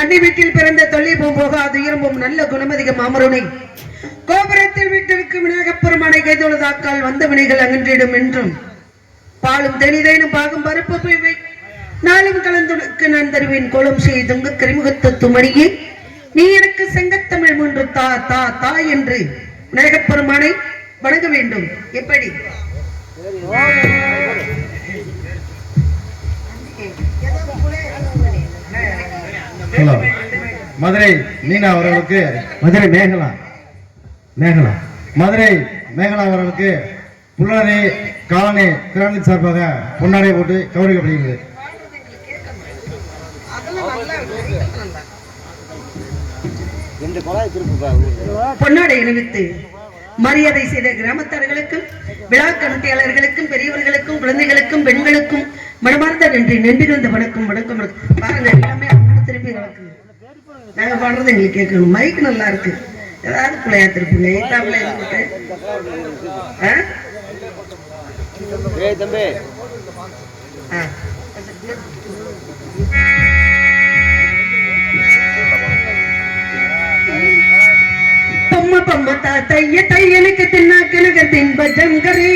அன்னை வீட்டில் பிறந்த தொல்லிப்பும் போகாது இரும்பும் நல்ல குணமதிக மாமருனை கோபுரத்தில் வீட்டிற்கு விநாயகப் பெருமானை கைதொழுதாக்கால் வந்த வினைகள் அகன்றிடும் என்றும் பாலும் தெளிதேனும் பாகும் பருப்பு பிவை நாளும் கலந்துனக்கு நான் தருவேன் கோலம் செய்துங்க கரிமுகத்து துமணியே நீ எனக்கு செங்கத்தமிழ் மூன்று தா தா தா என்று விநாயகப் பெருமானை வணங்க வேண்டும். எப்படி மதுரை மீனா அவர்களுக்கு மதுரை மேகலா அவர்களுக்கு புல்லரை காலனி கிராந்தி சார்பாக பொன்னாடை போட்டு கௌரவிக்கப்படுகிறது. பொன்னாடை அணிவித்து மரியாதை செய்த கிராமத்தார்களுக்கும் விழா கணக்கியாளர்களுக்கும் பெரியவர்களுக்கும் குழந்தைகளுக்கும் பெண்களுக்கும் மனமார்ந்த நன்றி நன்றிருந்த வணக்கம் வணக்கம் பாருங்க. எல்லாமே திருப்பி நடக்குது. நாங்க பாடுறது எங்களுக்கு கேட்கணும். மைக் நல்லா இருக்கு. ஏதாவது பிள்ளையா திருப்பிங்க எய்தாப்புல இருந்துட்டு பொம்மை பொம்மை தைய தையனுக்கு தின்னா கிணக்கு தின்ப ஜங்கரி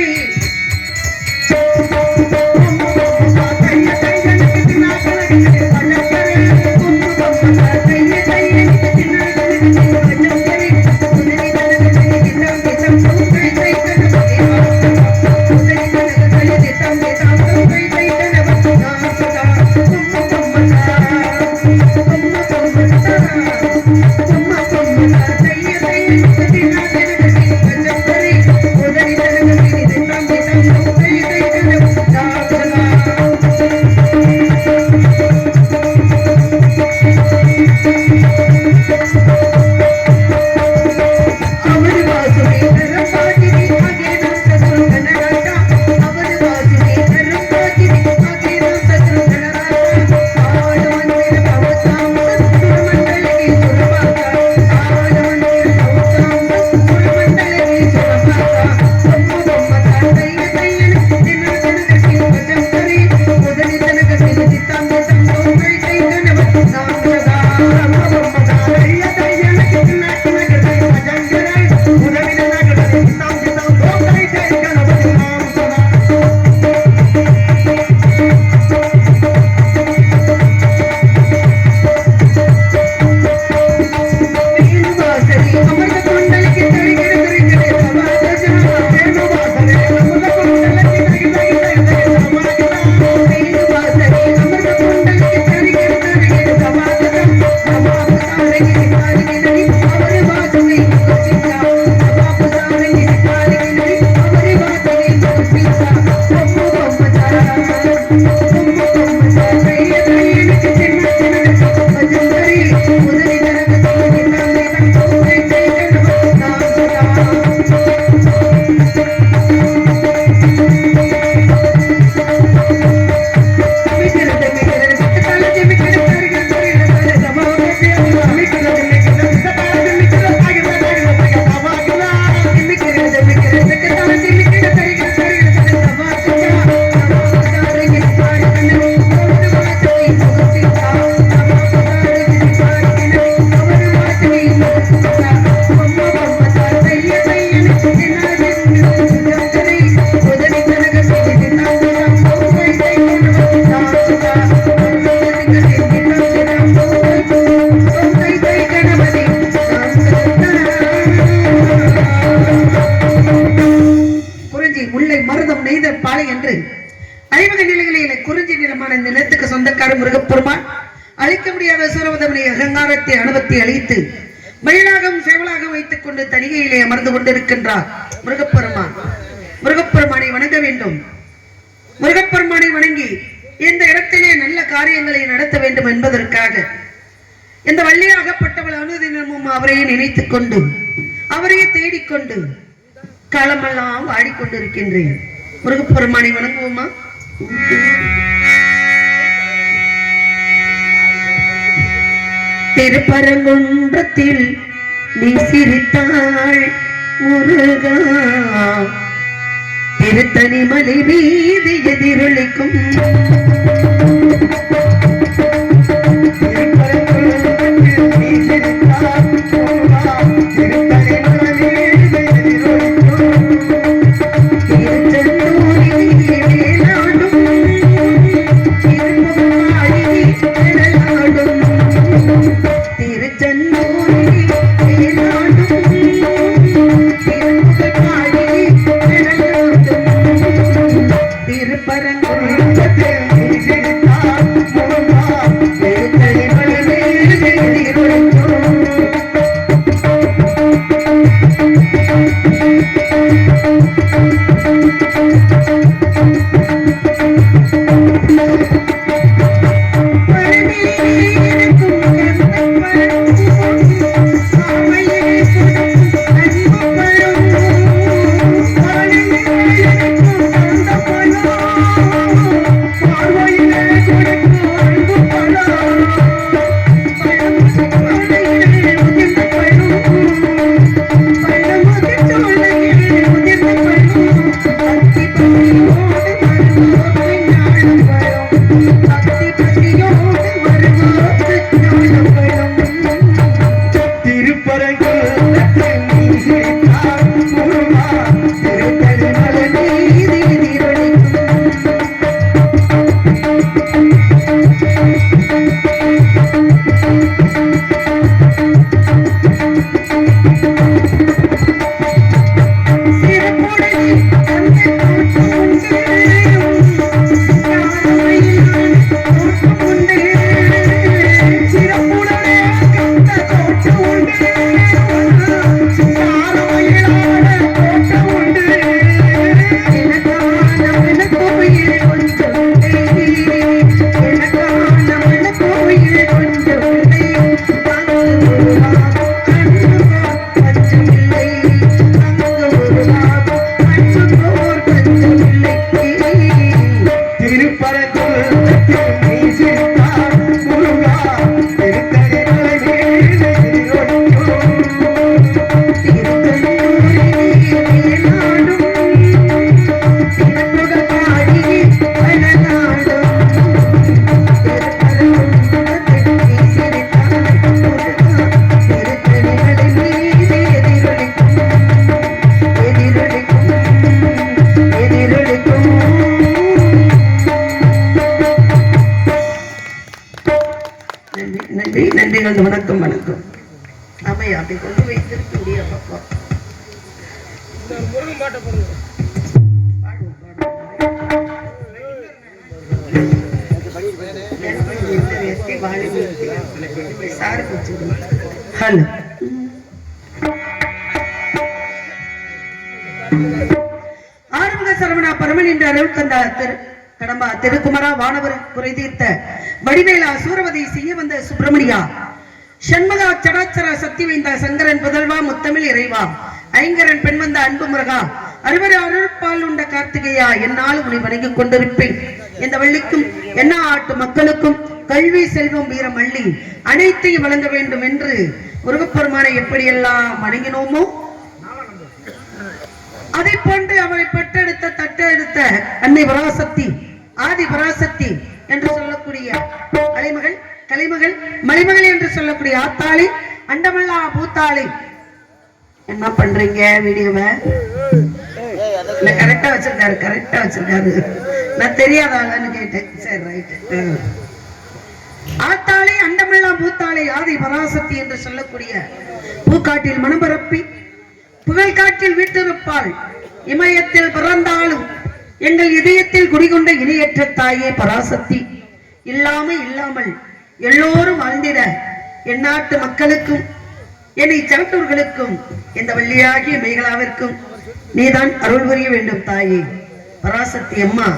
முருகப்பெருமான் அழிக்க முடியாத சூரவதமனை அகங்காரத்தை அனுபவத்தை அழித்து மயிலாகம் சேவலாக வைத்துக் கொண்டு தனிகையிலே அமர்ந்து கொண்டிருக்கின்றார் முருகப்பெருமான். முருகப்பெருமானை வணங்க வேண்டும். முருகப்பெருமானை வணங்கி இந்த இடத்திலே நல்ல காரியங்களை நடத்த வேண்டும் என்பதற்காக இந்த வள்ளியாகப்பட்டவள் அனுதினமும் அவரையே நினைத்துக் கொண்டு அவரையே தேடிக்கொண்டு காலமெல்லாம் வாடிக்கொண்டிருக்கின்றேன். முருகப்பெருமானை வணங்குவோமா? திருப்பரங்குன்றத்தில் நீ சிரித்தாள் முருகா, திருத்தணி மலை மீது எதிரொலிக்கும் வணக்கம் வணக்கம். அம்மையா அப்படி கொண்டு வைத்திருக்க முடியாது. ஹலோ, ஆறுமுக சரவணா பரமன் என்ற அருள்கந்தா கடம்பா திருக்குமரா வானவர் குறை தீர்த்த வடிவேலா சூரவதி செய்ய வந்த சுப்பிரமணியா சண்முகா சடாச்சர சக்தி வைந்த சங்கரன் புதல்வா முத்தமிழ் இறைவா ஐங்கரன் பெண் வந்த அன்பு முருகா அறுவரை அருள்பால் உண்ட கார்த்திகையா என்னால் உன்னை வணங்கிக் கொண்டிருப்பேன். இந்த வள்ளிக்கும் என்ன ஆட்டு மக்களுக்கும் கல்வி செல்வம் வீரம் அள்ளி அனைத்தையும் வழங்க வேண்டும் என்று முருகப்பெருமானை எப்படியெல்லாம் வணங்கினோமோ அதை போன்று அவரை பெற்றெடுத்த தட்டெடுத்த அன்னை பராசக்தி ஆதி பராசக்தி என்று சொல்லக்கூடிய அலைமகள் கலைமகள் மலைமகள் என்று சொல்லக்கூடிய ஆத்தாளி அண்டமல்லா பூத்தாளி. என்ன பண்றீங்க? வீடியோவை கரெக்டா வச்சிருக்காரு. நான் தெரியாதான்னு கேட்டேன். சரி, ரைட். ஆத்தாளி அண்டமல்லா பூத்தாளி ஆதி பராசக்தி என்று சொல்லக்கூடிய பூக்காட்டில் மனம் பரப்பி புகழ் காட்டில் வீட்டிருப்பாள். இமயத்தில் பிறந்தாலும் எங்கள் இதயத்தில் குடிகொண்ட இணையற்ற தாயே பராசக்தி இல்லாமல் எல்லோரும் வாழ்ந்திட என் நாட்டு மக்களுக்கும் என்னை சான்றோர்களுக்கும் இந்த வள்ளியாகிய மேகலாவிற்கும் நீதான் அருள் புரிய வேண்டும் தாயே பராசக்தி அம்மா.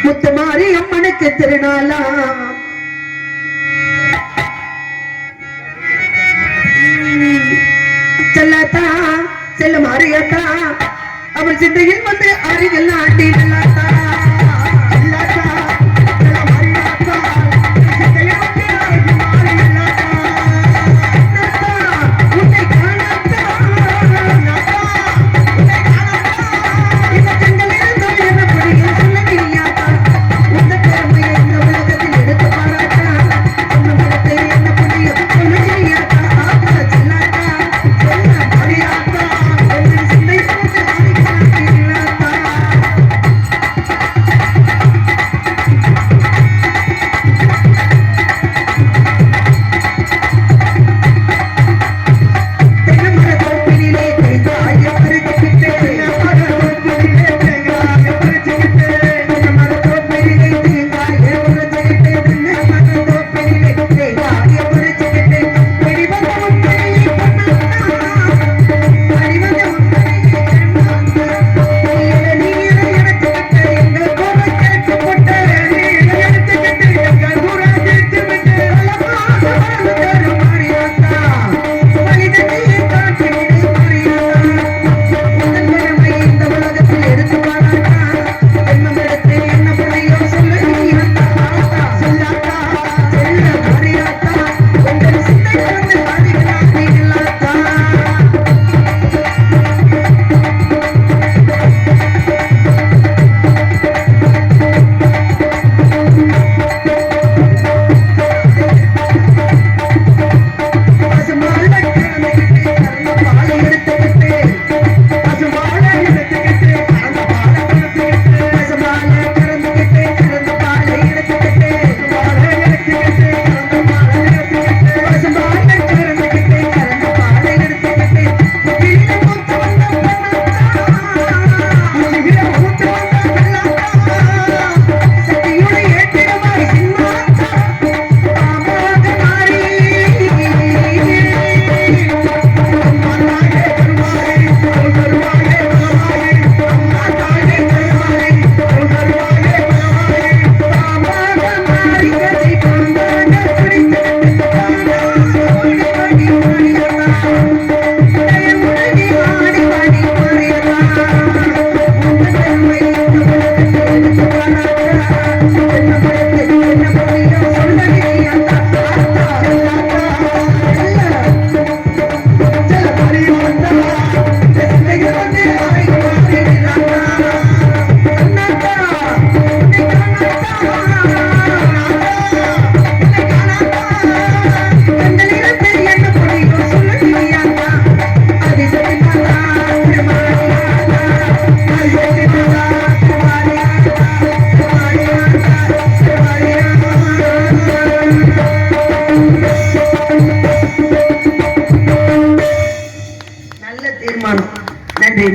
முத்துமாரி அம்மனுக்கு திருநாளா செல்லாத்தா செல்ல மாறியாத்தா அவள் சிந்தையில் வந்து அருகில் ஆட்டி நல்லாத்தா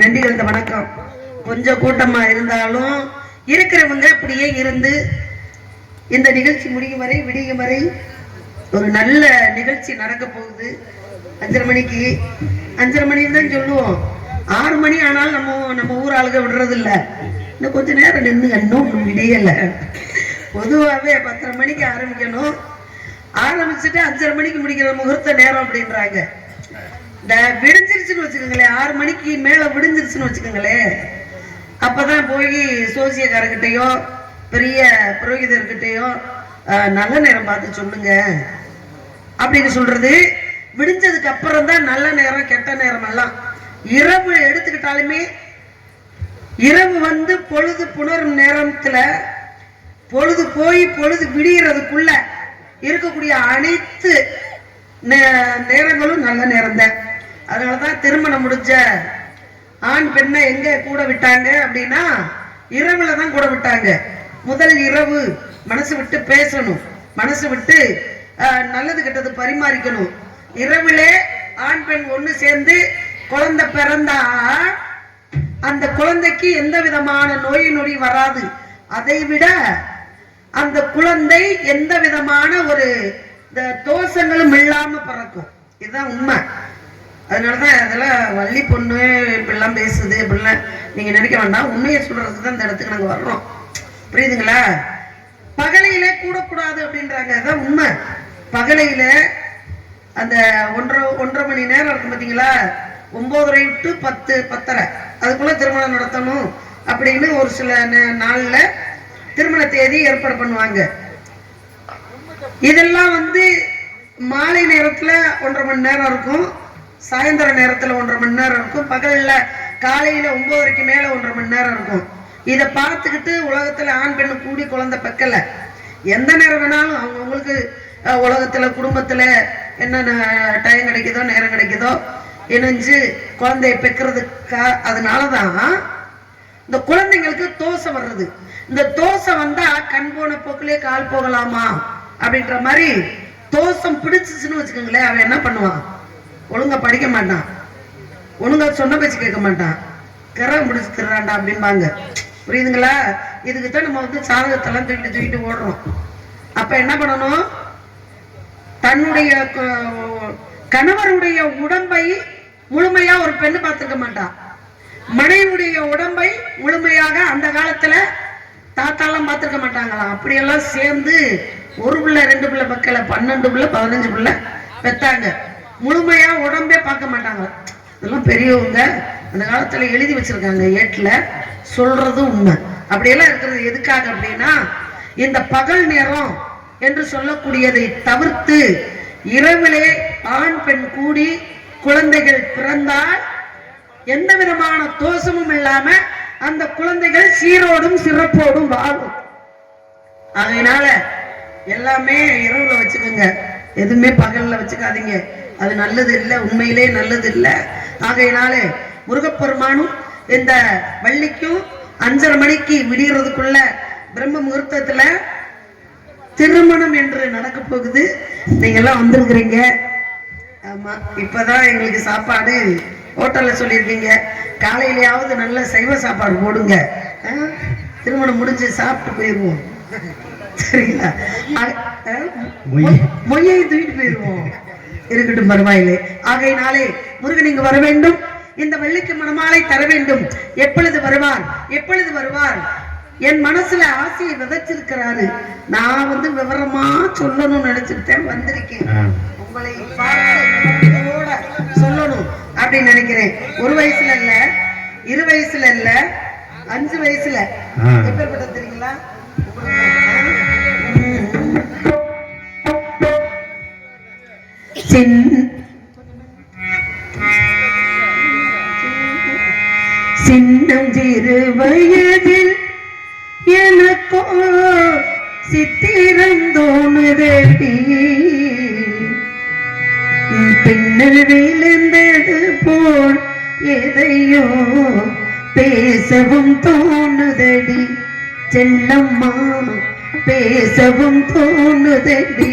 நன்றி கலந்த வணக்கம். கொஞ்சம் கூட்டமா இருந்தாலும் இருக்கிறவங்க அப்படியே இருந்து இந்த நிகழ்ச்சி முடியும் வரை விடியும் வரை ஒரு நல்ல நிகழ்ச்சி நடக்க போகுது. 5:30 மணிக்கு 5:30 மணின்னு தான் சொல்லுவோம். 6 மணி ஆனாலும் நம்ம ஊர் ஆளுக விடுறது இல்ல. இன்னும் கொஞ்ச நேரம் நின்று இன்னும் விடியல. பொதுவாகவே 10:30 மணிக்கு ஆரம்பிக்கணும். ஆரம்பிச்சுட்டு 5:30 மணிக்கு முடிக்கிற முகூர்த்த நேரம் அப்படின்றாங்க. விடிஞ்சிருச்சுன்னு வச்சுக்கோங்களேன், 6 மணிக்கு மேல விடிஞ்சிருச்சுன்னு வச்சுக்கோங்களேன், அப்பதான் போய் சோசியக்காரர்கிட்டையோ பெரிய புரோகிதர்கிட்டையோ நல்ல நேரம் பார்த்து சொல்லுங்க அப்படின்னு சொல்றது. விடிஞ்சதுக்கு அப்புறம் தான் நல்ல நேரம் கெட்ட நேரம் எல்லாம். இரவு எடுத்துக்கிட்டாலுமே இரவு வந்து பொழுது புணரும் நேரத்துல பொழுது போய் பொழுது விடியறதுக்குள்ள இருக்கக்கூடிய அனைத்து நேரங்களும் நல்ல நேரம் தான். அதனாலதான் திருமணம் முடிஞ்ச ஆண் பெண்ணை எங்க கூட விட்டாங்க அப்படின்னா இரவுல தான் கூட விட்டாங்க. முதல் இரவு மனசு விட்டு பேசணும், மனசு விட்டு நல்லது கெட்டது பரிமாறிக்கணும். இரவுலே ஆண் பெண் ஒண்ணு சேர்ந்து குழந்தை பிறந்தா அந்த குழந்தைக்கு எந்த விதமான நோய் நொடி வராது. அதை விட அந்த குழந்தை எந்த விதமான ஒரு தோஷங்களும் இல்லாம பிறக்கும். இதுதான் உண்மை. அதனாலதான் அதெல்லாம் வள்ளி பொண்ணு இப்படிலாம் பேசுது இப்படிலாம் நீங்க நினைக்க வேண்டாம். உண்மையை சொல்றதுக்கு தான் இந்த இடத்துக்கு நாங்க வர்றோம். புரியுதுங்களா? பகலையில கூடக்கூடாது அப்படின்றாங்க. அதுதான் உண்மை. பகலையில அந்த 1.5 மணி நேரம் இருக்கும் பாத்தீங்களா, 9:30 to 10, 10:30 அதுக்குள்ள திருமணம் நடத்தணும் அப்படின்னு ஒரு சில நாள்ல திருமண தேதி ஏற்பாடு பண்ணுவாங்க. இதெல்லாம் மாலை நேரத்துல 1.5 மணி நேரம் இருக்கும், சாயந்தர நேரத்துல 1.5 மணி நேரம் இருக்கும், பகல்ல காலையில 9:30க்கு மேல 1.5 மணி நேரம் இருக்கும். இதை பார்த்துக்கிட்டு உலகத்துல ஆண் பெண்ணு கூடி குழந்தை பெக்கல. எந்த நேரம் வேணாலும் அவங்களுக்கு உலகத்துல குடும்பத்துல என்னென்ன டைம் கிடைக்குதோ நேரம் கிடைக்குதோ இணைஞ்சு குழந்தைய பெக்கிறதுக்கா. அதனாலதான் இந்த குழந்தைங்களுக்கு தோசை வர்றது. இந்த தோசை வந்தா கண் போன போக்குலயே கால் போகலாமா அப்படின்ற மாதிரி தோசம் பிடிச்சிச்சுன்னு வச்சுக்கோங்களேன், அவன் என்ன பண்ணுவான்? ஒழுங்கா படிக்க மாட்டான், ஒழுங்கா சொன்ன பேச்சு கேட்க மாட்டான், கரம் பிடிச்சு திர்றான்டா அப்படின்பாங்க. புரியுதுங்களா? இதுக்குத்தான் நம்ம சாதகத்தெல்லாம் தூக்கிட்டு ஓடுறோம். அப்ப என்ன பண்ணணும்? தன்னுடைய கணவருடைய உடம்பை முழுமையா ஒரு பெண்ணு பார்த்துக்க மாட்டான். மனைவியுடைய உடம்பை முழுமையாக அந்த காலத்துல தாத்தாலாம் பார்த்துக்க மாட்டாங்களாம். அப்படியெல்லாம் சேர்ந்து 1 பிள்ளை 2 பிள்ளை பக்கல 12 பிள்ளை 15 பிள்ளை பெத்தாங்க. முழுமையா உடம்பே பார்க்க மாட்டாங்க. இதெல்லாம் பெரியவங்க அந்த காலத்துல எழுதி வச்சிருக்காங்க, ஏட்ல சொல்றது உண்மை. அப்படியெல்லாம் இருக்கிறது எதுக்காக அப்படின்னா, இந்த பகல் நேரம் என்று சொல்லக்கூடியதை தவிர்த்து இரவிலே ஆண் பெண் கூடி குழந்தைகள் பிறந்தால் எந்த விதமான தோஷமும் இல்லாம அந்த குழந்தைகள் சீரோடும் சிறப்போடும் வாழும். அதனால எல்லாமே இரவுல வச்சுக்கோங்க, எதுவுமே பகல்ல வச்சுக்காதீங்க. அது நல்லது இல்லை, உண்மையிலே நல்லது இல்லை. ஆகையினாலே முருகப்பெருமானும் இந்த வள்ளிக்கும் 5:30 மணிக்கு விடியறதுக்குள்ள பிரம்ம முகூர்த்தத்துல திருமணம் என்று நடக்க போகுது. நீங்க எல்லாம் வந்திருக்கிறீங்க. ஆமா, இப்பதான் எங்களுக்கு சாப்பாடு ஹோட்டல்ல சொல்லியிருக்கீங்க. காலையிலயாவது நல்ல சைவ சாப்பாடு போடுங்க, திருமணம் முடிஞ்சு சாப்பிட்டு போயிருவோம். சரிங்களா? மொய்யை தூக்கிட்டு போயிருவோம். இருக்கட்டும், பரவாயில்லை. ஆகையினாலே முருகன் இங்கு வர வேண்டும், இந்த வள்ளிக்கு மணமாலை தர வேண்டும். எப்பொழுது வருவார், எப்பொழுது வருவார்? என் மனசுல ஆசையை விதைச்சிருக்கிறாரு. நான் விவரமா சொல்லணும்னு நினைச்சிருக்கேன், வந்திருக்கேன். உங்களை சொல்லணும் அப்படின்னு நினைக்கிறேன். 1 வயசுல இல்ல, 2 வயசுல இல்ல, 5 வயசுல. எப்பேற்பட்ட தெரியுங்களா? சின்னம் சிறு வயதில் எனக்கோ சித்திரம் தோணுதடி, பின்னல் விழுந்தது போல் எதையோ பேசவும் தோணுதடி, செல்லம்மா பேசவும் தோணுதடி.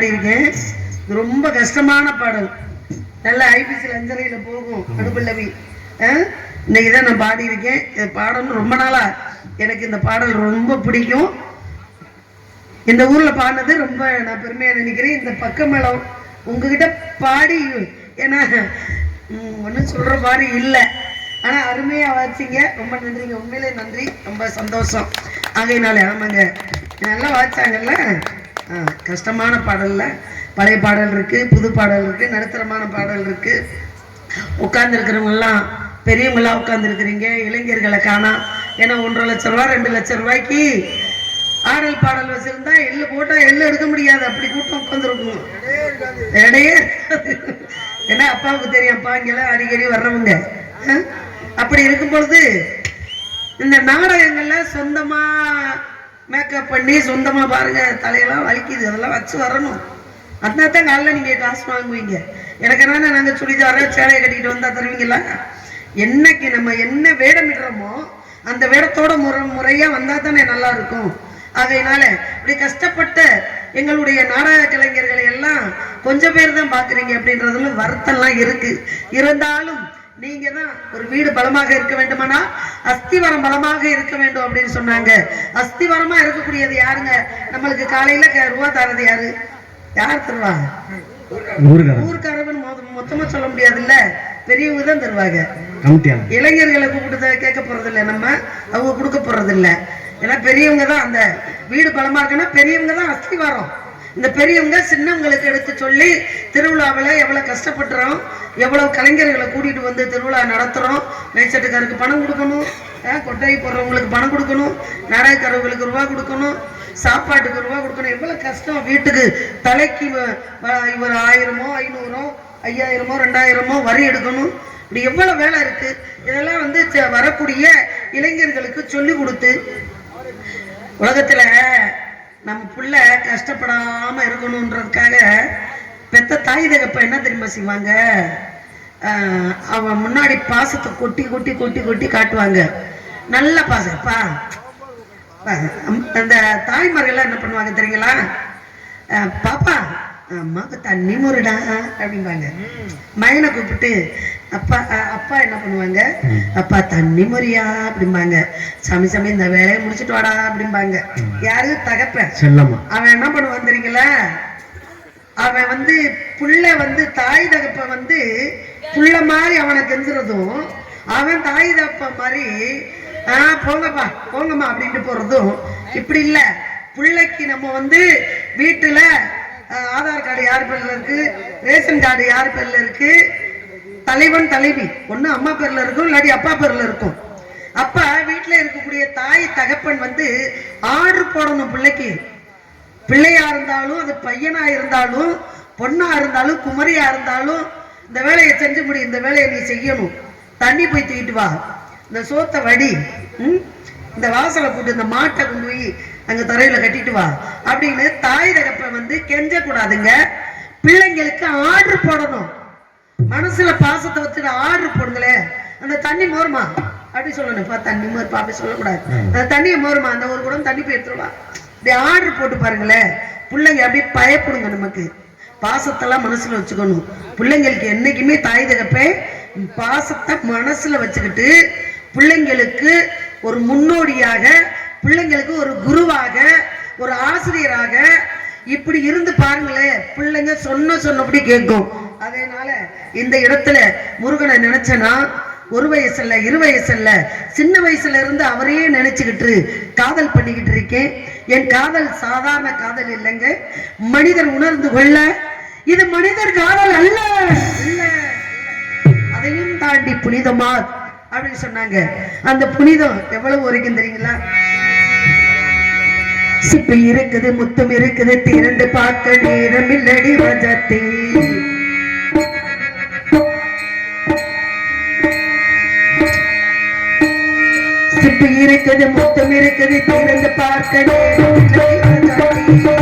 பாடியிருக்கேன். இது ரொம்ப கஷ்டமான பாடல். நல்ல ஐபிசியில் அஞ்சலையில போகும் அடுப்பல்லவி. இன்னைக்கு தான் நான் பாடியிருக்கேன். இது பாடணும் ரொம்ப நாளா எனக்கு இந்த பாடல் ரொம்ப பிடிக்கும். இந்த ஊர்ல பாடினது ரொம்ப நான் பெருமையா நினைக்கிறேன். இந்த பக்க மேளம் உங்ககிட்ட பாடி, ஏன்னா ஒன்றும் சொல்ற மாதிரி இல்லை, ஆனா அருமையா வாச்சிங்க. ரொம்ப நன்றிங்க, உண்மையிலே நன்றி, ரொம்ப சந்தோஷம். ஆகையினாலே ஆமாங்க, நல்லா வாச்சாங்கல்ல. கஷ்டமான பாடல்ல பழைய பாடல் இருக்கு, புது பாடல் இருக்கு, நடுத்தரமான பாடல் இருக்கு. உட்கார்ந்து இருக்கிறவங்கெல்லாம் பெரியவங்களாம் உட்கார்ந்து இருக்கிறீங்க, இளைஞர்களை காணா. ஏன்னா 1.5 லட்சம் ரூபாய் 2 லட்சம் ரூபாய்க்கு ஆடல் பாடல் வச்சிருந்தா எள்ளு போட்டா எள்ளு எடுக்க முடியாது, அப்படி கூட்டம் உட்காந்துருக்கும். இடையே ஏன்னா அப்பாவுக்கு தெரியும், அப்பா இங்கெல்லாம் அடிக்கடி வர்றவங்க. அப்படி இருக்கும் பொழுது இந்த நாடகங்கள்ல சொந்தமா மேக்கப் பண்ணி சொந்தமா பாருங்க, தலையெல்லாம் வலிக்குது, அதெல்லாம் வச்சு வரணும். அதனால்தான் காலைல நீங்க காசு வாங்குவீங்க. எனக்கு என்னன்னா நாங்க சுடிதார சேலையை கட்டிக்கிட்டு வந்தா தருவீங்களா? என்னைக்கு நம்ம என்ன வேடமிடுறோமோ அந்த வேடத்தோட முறையா வந்தா தானே நல்லா இருக்கும். ஆகையினால இப்படி கஷ்டப்பட்ட எங்களுடைய நாடக கலைஞர்களை எல்லாம் கொஞ்சம் பேர் தான் பாக்குறீங்க அப்படின்றதுல வருத்தம்லாம் இருக்கு. இருந்தாலும் நீங்க தான் ஒரு வீடு பலமாக இருக்க வேண்டுமானா அஸ்திவாரம் பலமாக இருக்க வேண்டும் அப்படின்னு சொன்னாங்க. அஸ்திவாரமா இருக்கக்கூடியது யாருங்க? நம்மளுக்கு காலையில ரூபா தரது யாரு? யார் தருவா? ஊர்க்காரவன் மொத்தமா சொல்ல முடியாது இல்ல, பெரியவங்க தான் தருவாங்க. இளைஞர்களை கூப்பிட்டு கேட்க போறது இல்ல, நம்ம அவங்க கொடுக்க போறது இல்ல. ஏன்னா பெரியவங்க தான் அந்த வீடு பலமா இருக்குன்னா பெரியவங்க தான் அஸ்திவாரம். இந்த பெரியவங்க சின்னவங்களுக்கு எடுத்து சொல்லி திருவிழாவில் எவ்வளவு கஷ்டப்படுறோம், எவ்வளவு கலைஞர்களை கூட்டிட்டு வந்து திருவிழா நடத்துறோம். மேய்ச்சட்டுக்காருக்கு பணம் கொடுக்கணும், கொட்டை போடுறவங்களுக்கு பணம் கொடுக்கணும், நாடகக்காரர்களுக்கு ரூபா கொடுக்கணும், சாப்பாட்டுக்கு ரூபா கொடுக்கணும். எவ்வளவு கஷ்டம். வீட்டுக்கு தலைக்கு இவர் 1000மோ 500ஓ 5000மோ 2000மோ வரி எடுக்கணும். இப்படி எவ்வளவு வேலை இருக்கு. இதெல்லாம் வந்து வரக்கூடிய இளைஞர்களுக்கு சொல்லி கொடுத்து உலகத்துல நம்ம புள்ள கஷ்டப்படாம இருக்கணும்ன்றதுக்காக பெத்த தாய் தகப்ப என்ன தெரியுமா செய்வாங்க? அவன் முன்னாடி பாசத்தை கொட்டி கொட்டி கொட்டி கொட்டி காட்டுவாங்க. நல்ல பாசப்பா. அந்த தாய்மார்கள் என்ன பண்ணுவாங்க தெரியுங்களா? பாப்பா அம்மாவுக்கு தண்ணி முருடா அப்படிம்பாங்க. மயனை கூப்பிட்டு அப்பா அப்பா என்ன பண்ணுவாங்க? அப்பா தண்ணி முறியா அப்படிம்பாங்க. சாமி சாமி இந்த வேலையை முடிச்சுட்டு வாடா அப்படிம்பாங்க. யாரு? தகப்ப செல்லம்மா. அவன் என்ன பண்ணுவான் தெரியுங்களா? அவன் வந்து புள்ள வந்து தாய் தகப்ப வந்து புள்ள மாதிரி அவனை கெஞ்சுறதும், அவன் தாய் தகப்ப மாதிரி போங்கப்பா போங்கம்மா அப்படின்ட்டு போறதும் இப்படி இல்ல. பிள்ளைக்கு நம்ம வந்து வீட்டுல ஆதார் கார்டு யார் பேர்ல இருக்கு, ரேஷன் கார்டு யார் பேர்ல இருக்கு, தலைவன் தலைவி ஒண்ணு அம்மா பேர்ல இருக்கும், இல்லாட்டி அப்பா பேர்ல இருக்கும். அப்ப வீட்டுல இருக்கக்கூடிய தாய் தகப்பன் வந்து ஆர்டர் போடணும் பிள்ளைக்கு. பிள்ளையா இருந்தாலும் அது பையனா இருந்தாலும் பொண்ணா இருந்தாலும் குமரியா இருந்தாலும் இந்த வேலையை செஞ்சு முடியும், இந்த வேலையை நீ செய்யணும். தண்ணி போய் தூக்கிட்டு வா, இந்த சோத்தை வடி, இந்த வாசலை போட்டு இந்த மாட்டை கொண்டு போய் அங்க தரையில கட்டிட்டு வா அப்படின்னு தாய் தகப்ப வந்து கெஞ்ச கூடாதுங்க. பிள்ளைங்களுக்கு ஆர்டர் போடணும். மனசுல பாசத்தை வச்சுட்டு ஆர்டர் போடுங்களே. அந்த தண்ணி மோருமா அப்படி சொல்லணும்ப்பா, தண்ணி மோருப்பா அப்படி சொல்லக்கூடாது. அந்த தண்ணியை மோருமா, அந்த ஒரு குடம் தண்ணி போய் எடுத்துருவா, இப்படி ஆர்டர் போட்டு பாருங்களேன். பிள்ளைங்க அப்படியே பயப்படுங்க. நமக்கு பாசத்தெல்லாம் மனசுல வச்சுக்கணும். பிள்ளைங்களுக்கு என்னைக்குமே தாய் தகப்பே பாசத்தை மனசுல வச்சுக்கிட்டு பிள்ளைங்களுக்கு ஒரு முன்னோடியாக, பிள்ளைங்களுக்கு ஒரு குருவாக, ஒரு ஆசிரியராக இப்படி இருந்து பாருங்களேன். பிள்ளைங்க சொன்னபடி கேட்கும். அதனால இந்த இடத்துல முருகனை நினைச்சனா 1 வயசு இல்ல 2 வயசு இல்ல, சின்ன வயசுல இருந்து அவரையே நினைச்சுக்கிட்டு காதல் பண்ணிக்கிட்டு இருக்கேன். என் காதல் சாதாரண காதல் இல்லைங்க, மனிதர் உணர்ந்து கொள்ள இது மனிதர் காதல் அல்ல, இல்ல அதையும் தாண்டி புனிதமா அப்படின்னு சொன்னாங்க. அந்த புனிதம் எவ்வளவு வரைக்கும் தெரியுங்களா? சிப்பி இருக்குது, முத்தம் இருக்குது, திரண்டு பார்க்க நேரம் இல்லடி வஜத்தே. சிப்பி இருக்குது, முத்தம் இருக்குது, திரண்டு பார்க்க நேரம் இல்லடி வஜத்தே.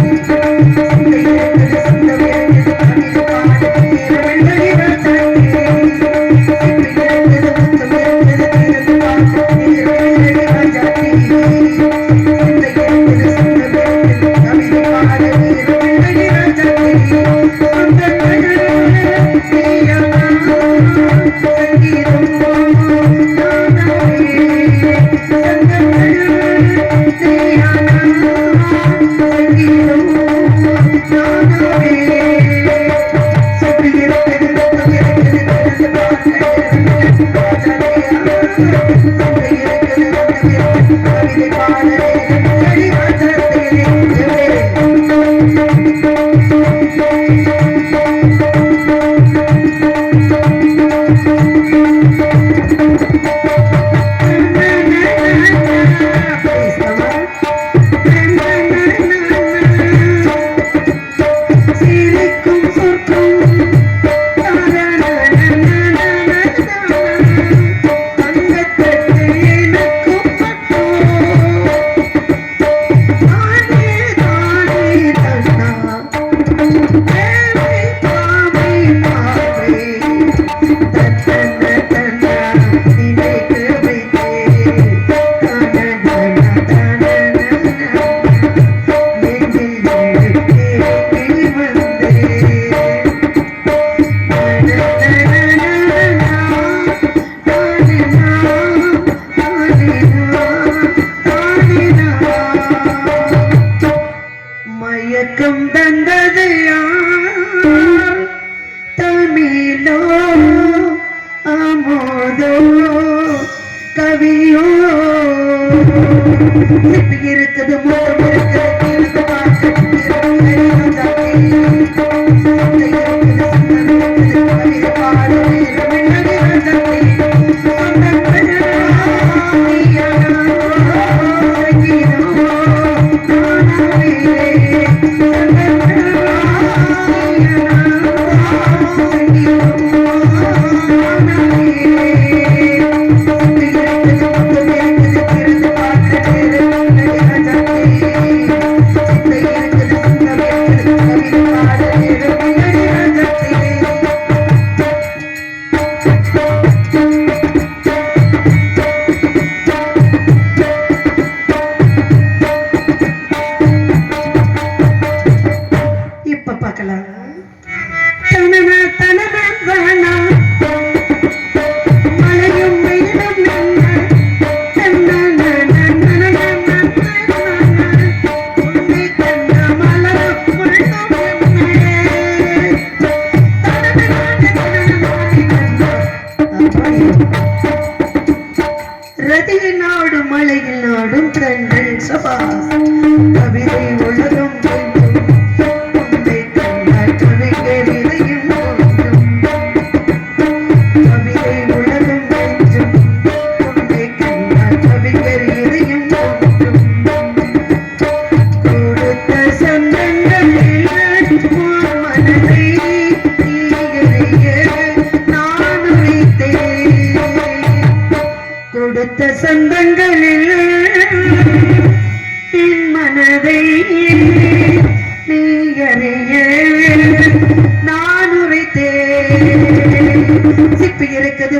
அமிலோ அமோதோ கவியோ இருக்குது மோகம் இருக்குது சந்தங்களில் மனதை நீ அறிய நான் உரைத்தேன் சிப்பி இருக்குது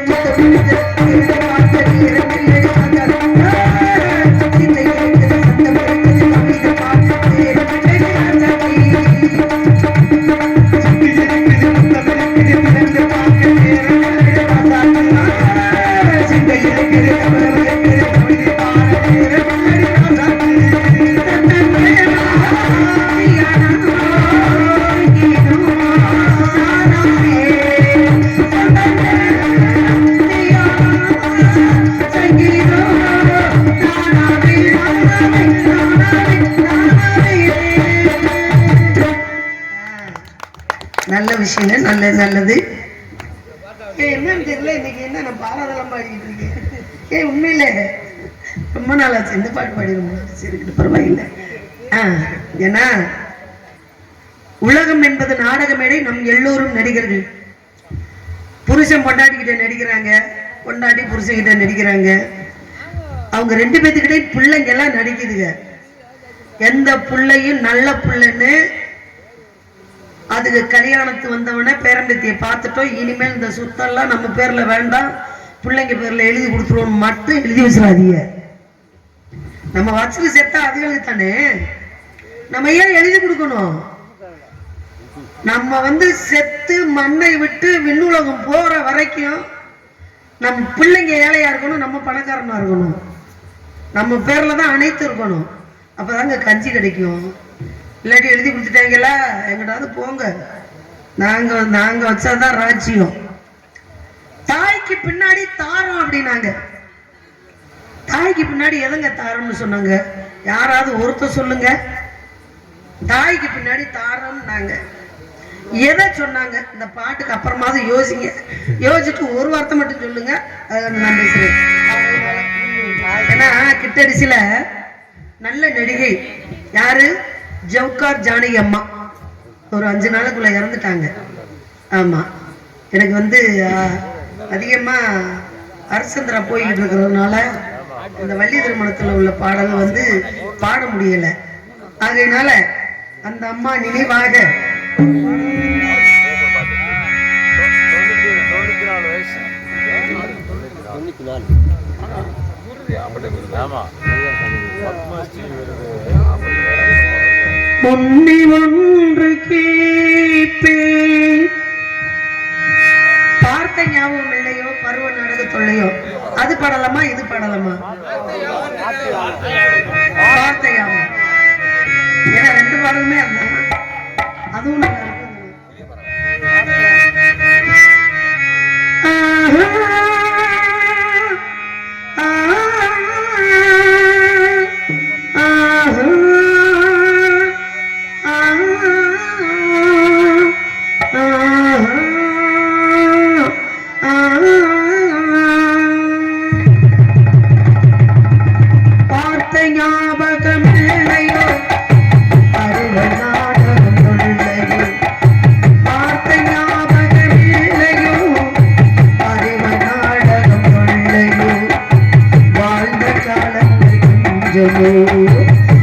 நல்ல விஷயம் நல்லது என்னன்னு தெரியல இன்னைக்கு என்ன நான் பாடாதெல்லாம் பாடிக்கிட்டு இருக்கேன் உண்மையில ரொம்ப நாளாச்சு இந்த பாட்டு பாடிடுவோம் சரிக்கிட்டு பரவாயில்லை ஏன்னா உலகம் என்பது நாடக மேடை நம் எல்லோரும் நடிகர்கள் புருஷன் பொண்டாட்டிக்கிட்ட நடிக்கிறாங்க பொண்டாட்டி புருஷன்கிட்ட நடிக்கிறாங்க அவங்க ரெண்டு பேத்துக்கிட்டே பிள்ளைங்க எல்லாம் நடிக்குதுங்க எந்த பிள்ளையும் நல்ல பிள்ளைன்னு அதுக்கு கல்யாணத்து வந்தவன பேரம்பத்தியை பார்த்துட்டோம் இனிமேல் இந்த சொத்தெல்லாம் நம்ம பேர்ல வேண்டாம் பிள்ளைங்க பேர்ல எழுதி கொடுத்துருவோம் மட்டும் எழுதி வச்சிடாதீங்க நம்ம வச்சுட்டு செத்தா அதுகளுக்கு தானே நம்ம ஏன் எழுதி கொடுக்கணும் நம்ம செத்து மண்ணை விட்டு விண்ணுலகம் போற வரைக்கும் நம்ம பிள்ளைங்க ஏழையா இருக்கணும் நம்ம பணக்காரனா இருக்கணும் நம்ம பேர்ல தான் அனைத்து இருக்கணும் அப்பதாங்க கஞ்சி கிடைக்கும் இல்லாட்டி எழுதி கொடுத்துட்டாங்களா எங்கிட்டாவது போங்க நாங்க வச்சாதான் ராஜ்யம் தாய்க்கு பின்னாடி தாரம் அப்படின்னாங்க தாய்க்கு பின்னாடி எதங்க தாரம்னு சொன்னாங்க யாராவது ஒருத்தர் சொல்லுங்க தாய்க்கு பின்னாடி தாரம்னாங்க எதை சொன்னாங்க இந்த பாட்டுக்கு அப்புறமாவது யோசிங்க யோசிச்சுட்டு ஒரு வார்த்தை மட்டும் சொல்லுங்க நான் பேசுறேன் ஏன்னா கிட்டடிசில நல்ல நடிகை யாரு ஜவுகார் ஜானகி அம்மா ஒரு 5 நாளுக்குள்ள இறந்துட்டாங்க ஆமா எனக்கு அதிகமா அரசந்திரா போய்கிட்டு இருக்கிறதுனால இந்த வள்ளி திருமணத்துல உள்ள பாடல் பாட முடியல ஆகையினால அந்த அம்மா நினைவாக பொன்னி ஒன்று கேப்பே பார்த்த ஞாபகம் இல்லையோ பருவ நாடக தொல்லையோ அது பாடலாமா இது பாடலாமா பார்த்த ஞாபகம் ஏன்னா 2 பாடலுமே அதுவும் நல்லா இருக்கு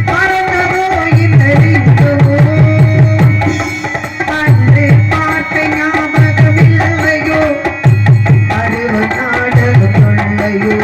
மறந்ததோ இந்த நெஞ்சமோ அன்று பார்த்த ஞாபகமில்லையோ அருவ நாடக கொள்ளையோ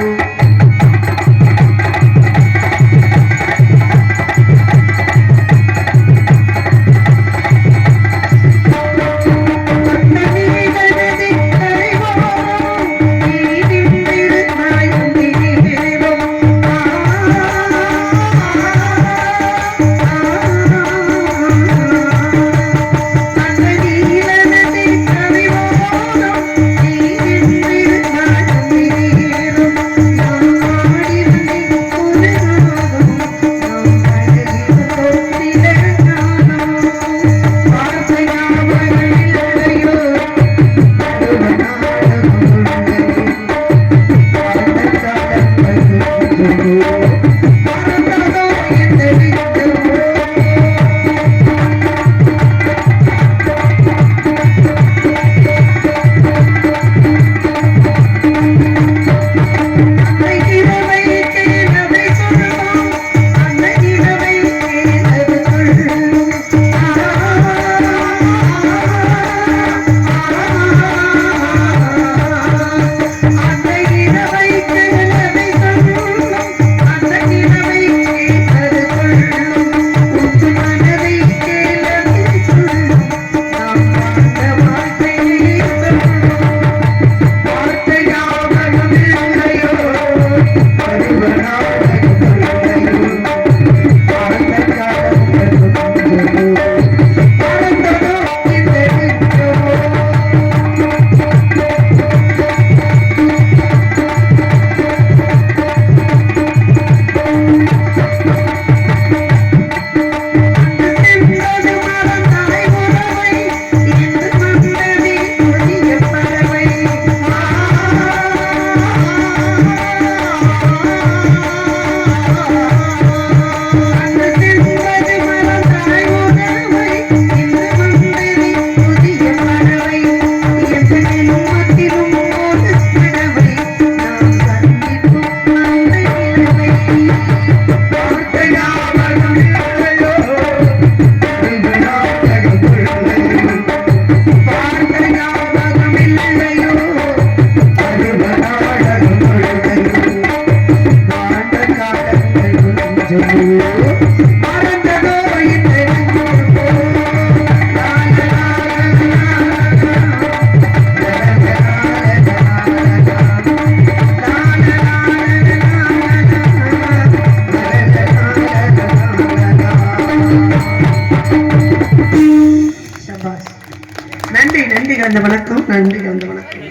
கலந்த வணக்கம், நன்றி கலந்த வணக்கம்.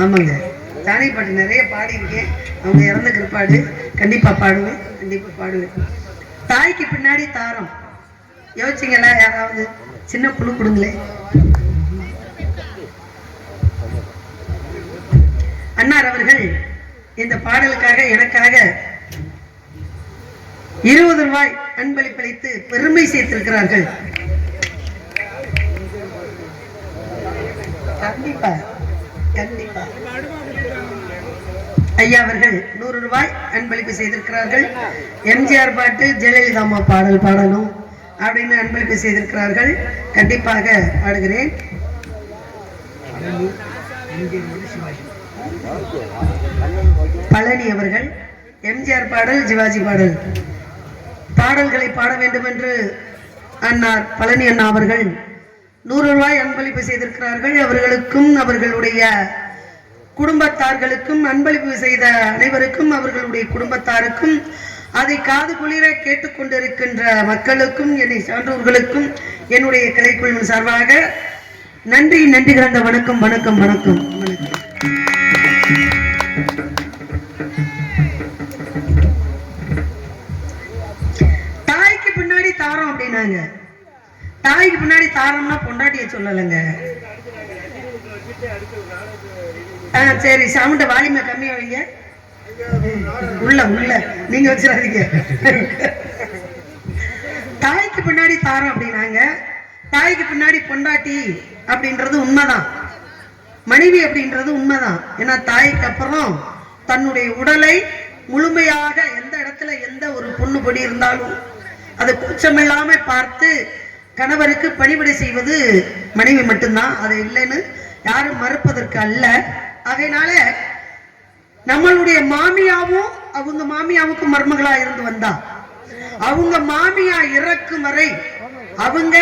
ஆமாங்க, தானே பாட்டு நிறைய பாடியிருக்கேன். அவங்க இறந்த பிற்பாடு கண்டிப்பா பாடுவேன், கண்டிப்பா பாடுவேன். தாய்க்கு பின்னாடி தாரம் யோசிச்சிங்களா? யாராவது சின்ன புழு கொடுங்களே. அன்னார் அவர்கள் இந்த பாடலுக்காக எனக்காக 20 ரூபாய் அன்பளிப்பளித்து பெருமை சேர்த்திருக்கிறார்கள். கண்டிப்பா கண்டிப்பா ஐயா அவர்கள் 100 ரூபாய் அன்பளிப்பு செய்திருக்கிறார்கள். எம்ஜிஆர் பாட்டு, ஜெயலலிதா அம்மா பாடல் பாடணும் அப்படின்னு அன்பளிப்பு செய்திருக்கிறார்கள். கண்டிப்பாக பாடுகிறேன். பழனி அவர்கள் எம்ஜிஆர் பாடல், சிவாஜி பாடல் பாடல்களை பாட வேண்டும் என்று அன்னார் பழனி அண்ணா அவர்கள் 100 ரூபாய் அன்பளிப்பு செய்திருக்கிறார்கள். அவர்களுக்கும் அவர்களுடைய குடும்பத்தார்களுக்கும், அன்பளிப்பு செய்த அனைவருக்கும், அவர்களுடைய குடும்பத்தாருக்கும், அதை காது குளிர கேட்டுக்கொண்டிருக்கின்ற மக்களுக்கும், என்னை சான்றோர்களுக்கும் என்னுடைய கலைக்குழுவின் சார்பாக நன்றி நன்றி கலந்த வணக்கம் வணக்கம் வணக்கம் வணக்கம். தாய்க்கு பின்னாடி தாரம் அப்படின்னாங்க. தாய்க்கு பின்னாடி தாரம்னா பொண்டாட்டிய சொல்லலைங்க. சரி, சவுண்ட வால்யூமை கம்மியா வைங்க. உள்ள உள்ள நீங்க வச்சிடாதீங்க. தாய்க்கு பின்னாடி தாரம் அப்படின்னாங்க. தாய்க்கு பின்னாடி பொண்டாட்டி அப்படின்றது உண்மைதான், மனைவி அப்படின்றது உண்மைதான். ஏன்னா தாய்க்கு அப்புறம் தன்னுடைய உடலை முழுமையாக எந்த இடத்துல இடத்துல எந்த ஒரு பொண்ணு பொடி இருந்தாலும் அதை கூச்சமில்லாம பார்த்து கணவருக்கு பணிவிடை செய்வது மனைவி மட்டும்தான். அது இல்லைன்னு யாரும் மறுப்பதற்கு அல்ல. அதனால நம்மளுடைய மாமியாவும் அவங்க மாமியாவுக்கு மருமகளா இருந்து வந்தா, அவங்க மாமியா இறக்கும் வரை அவங்க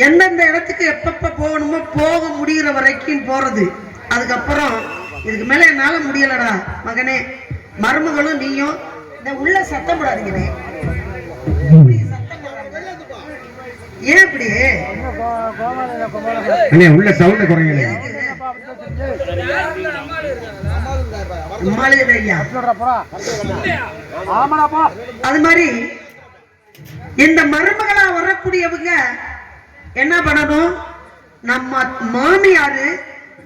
எந்தெந்த இடத்துக்கு எப்பப்ப போகணுமோ போக முடிகிற வரைக்கும் போறது. அதுக்கப்புறம் இதுக்கு மேல என்னால முடியலடா மகனே, மருமகளும் நீயும் இந்த உள்ள சத்தம் போடாதீங்கண்ணே. ஏன் இப்படி உள்ள சவுண்ட் குறைங்க. அது மாதிரி இந்த மருமகளா வரக்கூடியவங்க என்ன பண்ணணும், நம்ம மாமியாரு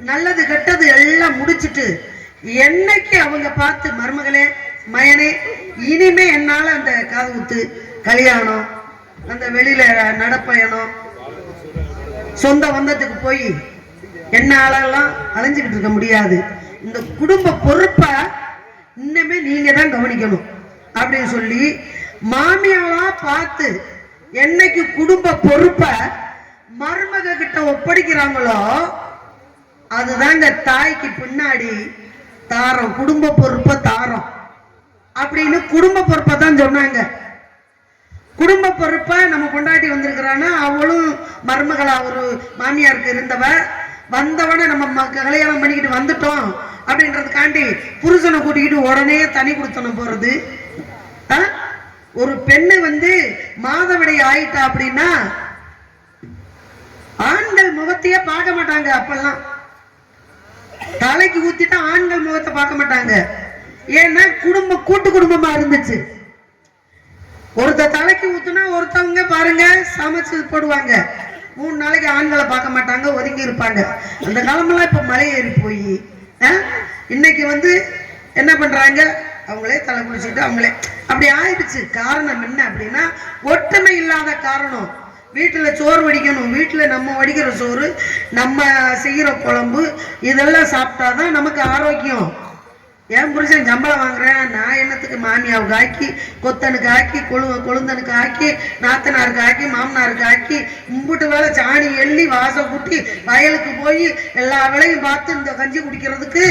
நல்லது கெட்டது எல்லாம் முடிச்சிட்டு என்னைக்கு அவங்க பார்த்து மருமகளே மயனே இனிமே என்னால அந்த காது குத்து கல்யாணம் அந்த வெளியில நடப்பயணம் சொந்த வந்தத்துக்கு போய் என்னாலெல்லாம் அலைஞ்சுக்கிட்டு இருக்க முடியாது, இந்த குடும்ப பொறுப்பை இன்னுமே நீங்க தான் கவனிக்கணும் அப்படின்னு சொல்லி மாமியாரா பார்த்து என்னைக்கு குடும்ப பொறுப்பை மருமக கிட்ட ஒப்படைக்கிறாங்களோ அதுதாங்க தாய்க்கு பின்னாடி தாரம், குடும்ப பொறுப்பை தாரம் அப்படின்னு குடும்ப பொறுப்பை தான் சொன்னாங்க. குடும்ப பொறுப்பை நம்ம கொண்டாடி வந்திருக்கிறான்னா அவளும் மருமகளா ஒரு மாமியாருக்கு இருந்தவ, வந்தவன நம்ம கல்யாணம் பண்ணிக்கிட்டு வந்துட்டோம் அப்படின்றதுக்காண்டி புருஷனை கூட்டிக்கிட்டு உடனே தனி கொடுத்தனம் போறது. ஒரு பெண்ணு மாதவிடை ஆயிட்டா அப்படின்னா ஆண்கள் முகத்தையே பார்க்க மாட்டாங்க. அப்பெல்லாம் தலைக்கு ஊத்திட்டா ஆண்கள் முகத்தை பார்க்க மாட்டாங்க. ஏன்னா கூட்டு குடும்பமா இருந்துச்சு. ஒருத்த தலைக்கு ஊத்துனா ஒருத்தவங்க பாருங்க சமைச்சு போடுவாங்க. 3 நாளைக்கு ஆண்களை பார்க்க மாட்டாங்க, ஒதுங்கி இருப்பாங்க. அந்த காலமெல்லாம் இப்ப மலை ஏறி போய் இன்னைக்கு என்ன பண்றாங்க, அவங்களே தலை குளிச்சுட்டு அவங்களே அப்படி ஆயிடுச்சு. காரணம் என்ன அப்படின்னா ஒற்றுமை இல்லாத காரணம். வீட்டுல சோறு வடிக்கணும், வீட்டுல நம்ம வடிக்கிற சோறு நம்ம செய்யற குழம்பு இதெல்லாம் சாப்பிட்டாதான் நமக்கு ஆரோக்கியம். என் புருஷன் சம்பளம் வாங்குறேன், நான் என்னத்துக்கு மாமியாவுக்கு ஆக்கி கொத்தனுக்கு ஆக்கி கொழுந்தனுக்கு ஆக்கி நாத்தனாருக்கு ஆக்கி மாமனாருக்கு ஆக்கி மும்பிட்டு வேலை சாணி எள்ளி வாசம் குட்டி வயலுக்கு போய் எல்லா வேலையும் பார்த்து இந்த கஞ்சி குடிக்கிறதுக்கு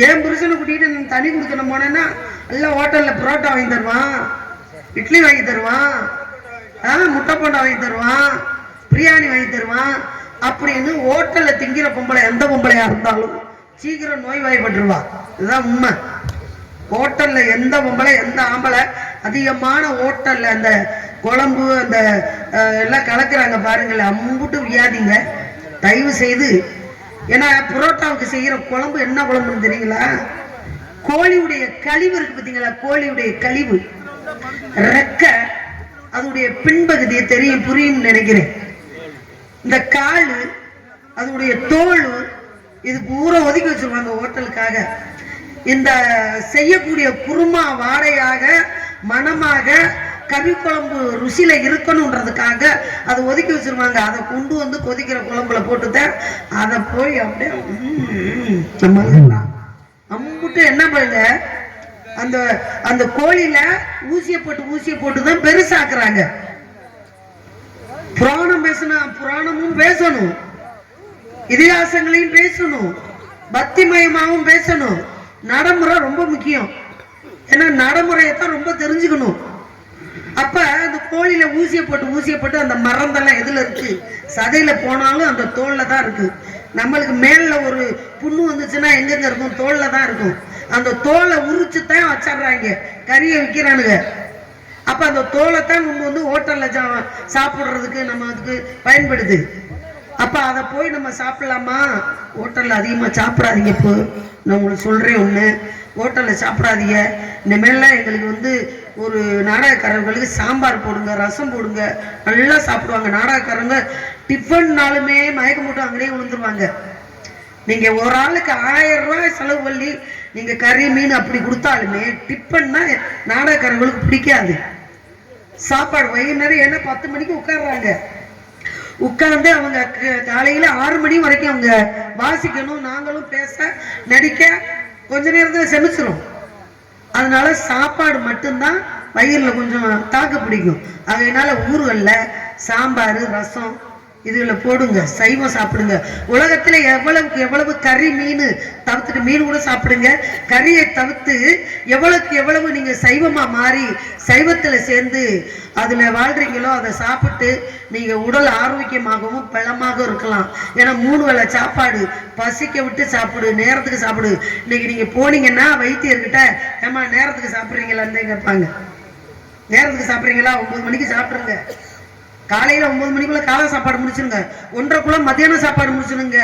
என் புருஷனை கூட்டிகிட்டு நான் தனி குடிக்கணும் போனேன்னா எல்லாம் ஹோட்டல்ல புரோட்டா வாங்கி தருவான், இட்லி வாங்கி தருவான், முட்டை போண்டா வாங்கி தருவான், பிரியாணி வாங்கி தருவான் அப்படின்னு ஹோட்டல்ல திங்கிற பொம்பளை எந்த பொம்பளையா இருந்தாலும் சீக்கிரம் நோய்வாய்ப்பட்டுருவா. இதுதான் உண்மை. ஹோட்டல்ல எந்த பொம்பளை எந்த ஆம்பளை அதிகமான ஹோட்டல்ல அந்த குழம்பு அந்த எல்லாம் கலக்குறாங்க பாருங்களேன், அம்புட்டு வியாதிங்க. தயவு செய்து, ஏன்னா புரோட்டாவுக்கு செய்யற குழம்பு என்ன குழம்புன்னு தெரியுங்களா, கோழியுடைய கழிவு இருக்கு பார்த்தீங்களா, கோழியுடைய கழிவு ரெக்க அதனுடைய பின்பகுதியை தெரியும் புரியும் நினைக்கிறேன். இந்த காலு அதனுடைய தோல் இது பூரா ஒதுக்கி வச்சிருவாங்க ஹோட்டலுக்காக. இந்த செய்யக்கூடிய குருமா வாடையாக மனமாக கறி குழம்பு ருசியில இருக்கணும்ன்றதுக்காக அதை ஒதுக்கி வச்சிருவாங்க. அதை கொண்டு கொதிக்கிற குழம்புல போட்டுதான் அதை போய் அப்படியே நம்ம அம்புட்டு என்ன பண்ணுங்க, அந்த அந்த கோழியில ஊசியை போட்டுதான் பெருசாக்குறாங்க. புராணமும் பேசணும், இதிகாசங்களையும் பேசணும், பக்திமயமாகவும் பேசணும். நடைமுறை ரொம்ப முக்கியம். ஏன்னா நடைமுறையத்தான் ரொம்ப தெரிஞ்சுக்கணும். அப்ப அந்த கோழியில ஊசியை போட்டு அந்த மரந்தெல்லாம் எதுல இருக்கு, சதையில போனாலும் அந்த தோல்ல தான் இருக்கு. நம்மளுக்கு மேல ஒரு புண்ணு வந்துச்சுன்னா எங்கெங்க இருக்கும், தோல்ல தான் இருக்கும். அந்த தோலை உரிச்சுதான் வச்சிடுறாங்க, கறியை விற்கிறானுங்க. அப்ப அந்த தோலை தான் நம்ம ஹோட்டல்ல சாப்பிடுறதுக்கு நம்ம அதுக்கு பயன்படுது. அப்ப அதை போய் நம்ம சாப்பிடலாமா? ஹோட்டல்ல அதிகமா சாப்பிடாதீங்க. இப்போ நான் உங்களுக்கு சொல்றேன் ஒண்ணு, ஹோட்டல்ல சாப்பிடாதீங்க. இனிமேல எங்களுக்கு ஒரு நாடகக்காரர்களுக்கு சாம்பார் போடுங்க, ரசம் போடுங்க, நல்லா சாப்பிடுவாங்க. நாடகக்காரங்க டிஃபன்னாலுமே மயக்க மட்டும் அங்கேயே விழுந்துருவாங்க. நீங்க ஒரு ஆளுக்கு 1000 ரூபாய் செலவு பண்ணி நீங்க கறி மீன் அப்படி கொடுத்தாலுமே டிஃபன்னா நாடகக்காரங்களுக்கு பிடிக்காது. சாப்பாடு வயிறு நிறைய, ஏன்னா 10 மணிக்கு உட்கார்றாங்க. உட்கார்ந்து அவங்க காலையில 6 மணி வரைக்கும் அவங்க வாசிக்கணும், நாங்களும் பேச நடிக்க கொஞ்ச நேரத்துல செமிச்சிரும். அதனால சாப்பாடு மட்டும்தான் வயிறுல கொஞ்சம் தாக்கு பிடிக்கும். அதனால ஊர்கள்ல சாம்பார் ரசம் இதுல போடுங்க, சைவம் சாப்பிடுங்க. உலகத்துல எவ்வளவுக்கு எவ்வளவு கறி மீன் தவிர்த்துட்டு, மீன் கூட சாப்பிடுங்க, கறியை தவிர்த்து எவ்வளவுக்கு எவ்வளவு நீங்க சைவமா மாறி சைவத்துல சேர்ந்து அதுல வாழ்றீங்களோ அதை சாப்பிட்டு நீங்க உடல் ஆரோக்கியமாகவும் பலமாக இருக்கலாம். ஏன்னா 3 வேளை சாப்பாடு பசிக்க விட்டு சாப்பிடு, நேரத்துக்கு சாப்பிடு. இன்னைக்கு நீங்க போனீங்கன்னா வைத்தியர்கிட்ட ஏமா நேரத்துக்கு சாப்பிட்றீங்களான்னு கேட்பாங்க. நேரத்துக்கு சாப்பிட்றீங்களா? 9 மணிக்கு சாப்பிட்ருங்க. காலையில 9 மணிக்குள்ள காலை சாப்பாடு முடிச்சிருங்க. 1:30 மத்தியானம் சாப்பாடு முடிச்சிருங்க.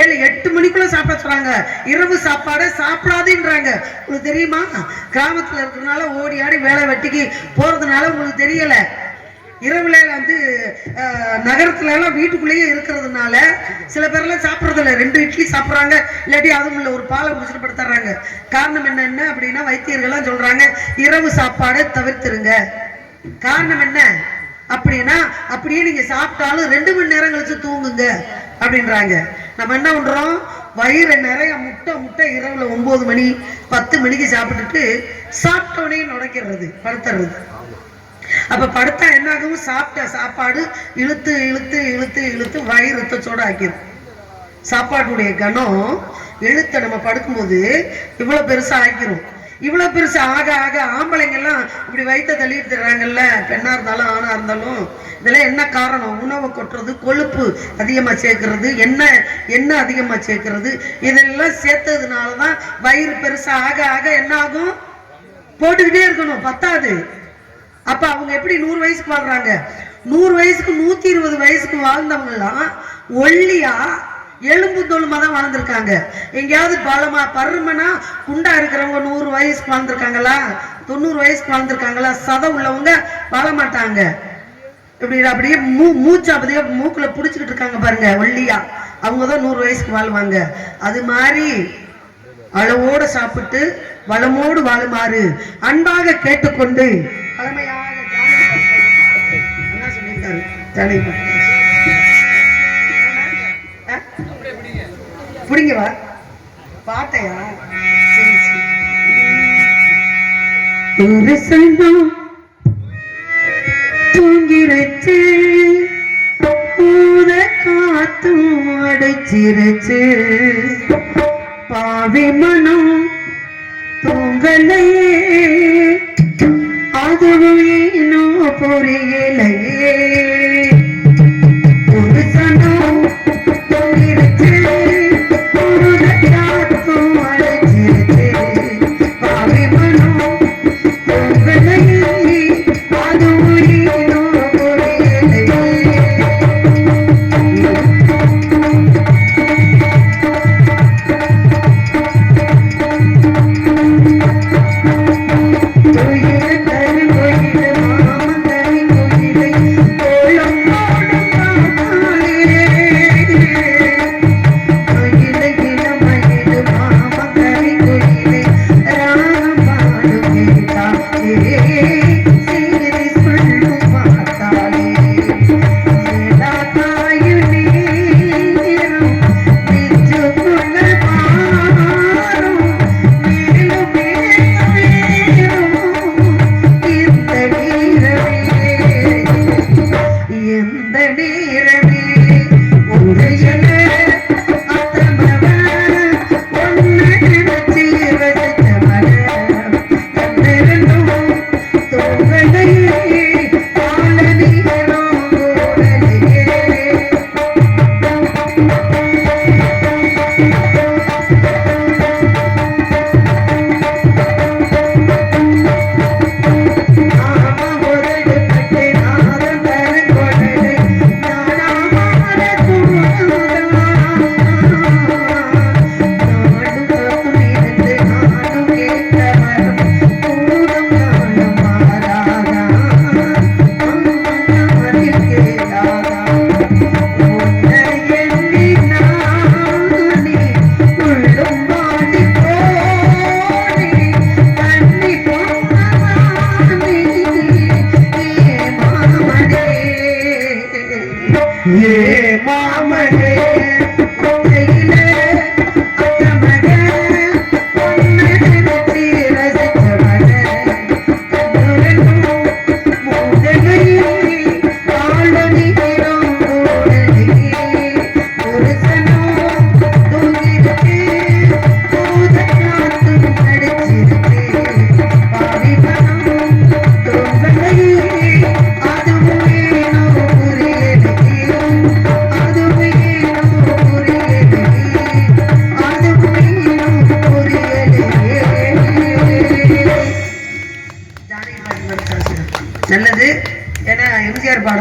7-8 மணிக்குள்ள சாப்பிட சொல்றாங்க. இரவு சாப்பாடை சாப்பிடாதுன்றாங்க. உங்களுக்கு தெரியுமா? கிராமத்துல இருக்கிறதுனால ஓடி ஆடி வேலை வெட்டிக்கு போறதுனால உங்களுக்கு தெரியல. இரவுல நகரத்துல எல்லாம் வீட்டுக்குள்ளேயே இருக்கிறதுனால சில பேர்லாம் சாப்பிட்றது இல்லை. 2 இட்லி சாப்பிட்றாங்க, இல்லாட்டி அதுவும் இல்லை ஒரு பாலை குடிச்சிட்டு படுத்துறாங்க. காரணம் என்ன அப்படின்னா வைத்தியர்கள்லாம் சொல்றாங்க இரவு சாப்பாடை தவிர்த்துருங்க. காரணம் என்ன அப்படின்னா அப்படியே நீங்க சாப்பிட்டாலும் 2 மணி நேரம் கழிச்சு தூங்குங்க அப்படின்றாங்க. நம்ம என்ன பண்றோம்? வயிறு நிறைய முட்டை இரவுல 9 மணி 10 மணிக்கு சாப்பிட்டுட்டு சாப்பிட்டோடனே நுடைக்கிறது, படுத்துறது. அப்ப படுத்தா என்ன ஆகும்? சாப்பிட்ட சாப்பாடு இழுத்து இழுத்து இழுத்து இழுத்து வயிறு ரத்தச்சோட ஆக்கிடும். சாப்பாட்டுடைய கனம் இழுத்த நம்ம படுக்கும்போது இவ்வளவு பெருசா ஆக்கிரும். இவ்வளவு பெருசு ஆக ஆக ஆம்பளைங்கெல்லாம் இப்படி வயிற்ற தள்ளிட்டு தர்றாங்கல்ல, பெண்ணா இருந்தாலும் ஆணா இருந்தாலும். இதெல்லாம் என்ன காரணம்? உணவை கொட்டுறது, கொழுப்பு அதிகமா சேர்க்கறது, எண்ணெய் அதிகமா சேர்க்கறது, இதெல்லாம் சேர்த்ததுனாலதான் வயிறு பெருசா ஆக ஆக என்ன ஆகும்? போட்டுக்கிட்டே இருக்கணும், பத்தாது. அப்ப அவங்க எப்படி 100 வயசுக்கு வாழ்றாங்க? 100 வயசுக்கு 120 வயசுக்கு வாழ்ந்தவங்க எல்லாம் ஒல்லியா எலும்பு தோலுமா தான் வாழ்ந்திருக்காங்க. எங்கேயாவது பலமா பருமனா குண்டா இருக்கிறவங்க 100 வயசுக்கு வாழ்ந்திருக்காங்களா? 90 வயசுக்கு வாழ்ந்திருக்காங்களா? சதை உள்ளவங்க வாழ மாட்டாங்க. இப்படி அப்படியே மூச்சு அப்படியே மூக்குல புடிச்சுக்கிட்டு இருக்காங்க பாருங்க, ஒல்லியா. அவங்கதான் 100 வயசுக்கு வாழ்வாங்க. அது மாதிரி அளவோடு சாப்பிட்டு வளமோடு வாழுமாறு அன்பாக கேட்டுக்கொண்டு பழமையாக சொல்லியிருக்காரு. புடிங்கவா பாட்டையா? தூங்கிருச்சு பூத காத்தும் அடைச்சிருச்சு, பாவி மனம் தூங்கலையே அதுவும் இன்னும் புரியலையே. ஒரு சனம் தூங்கிருச்சு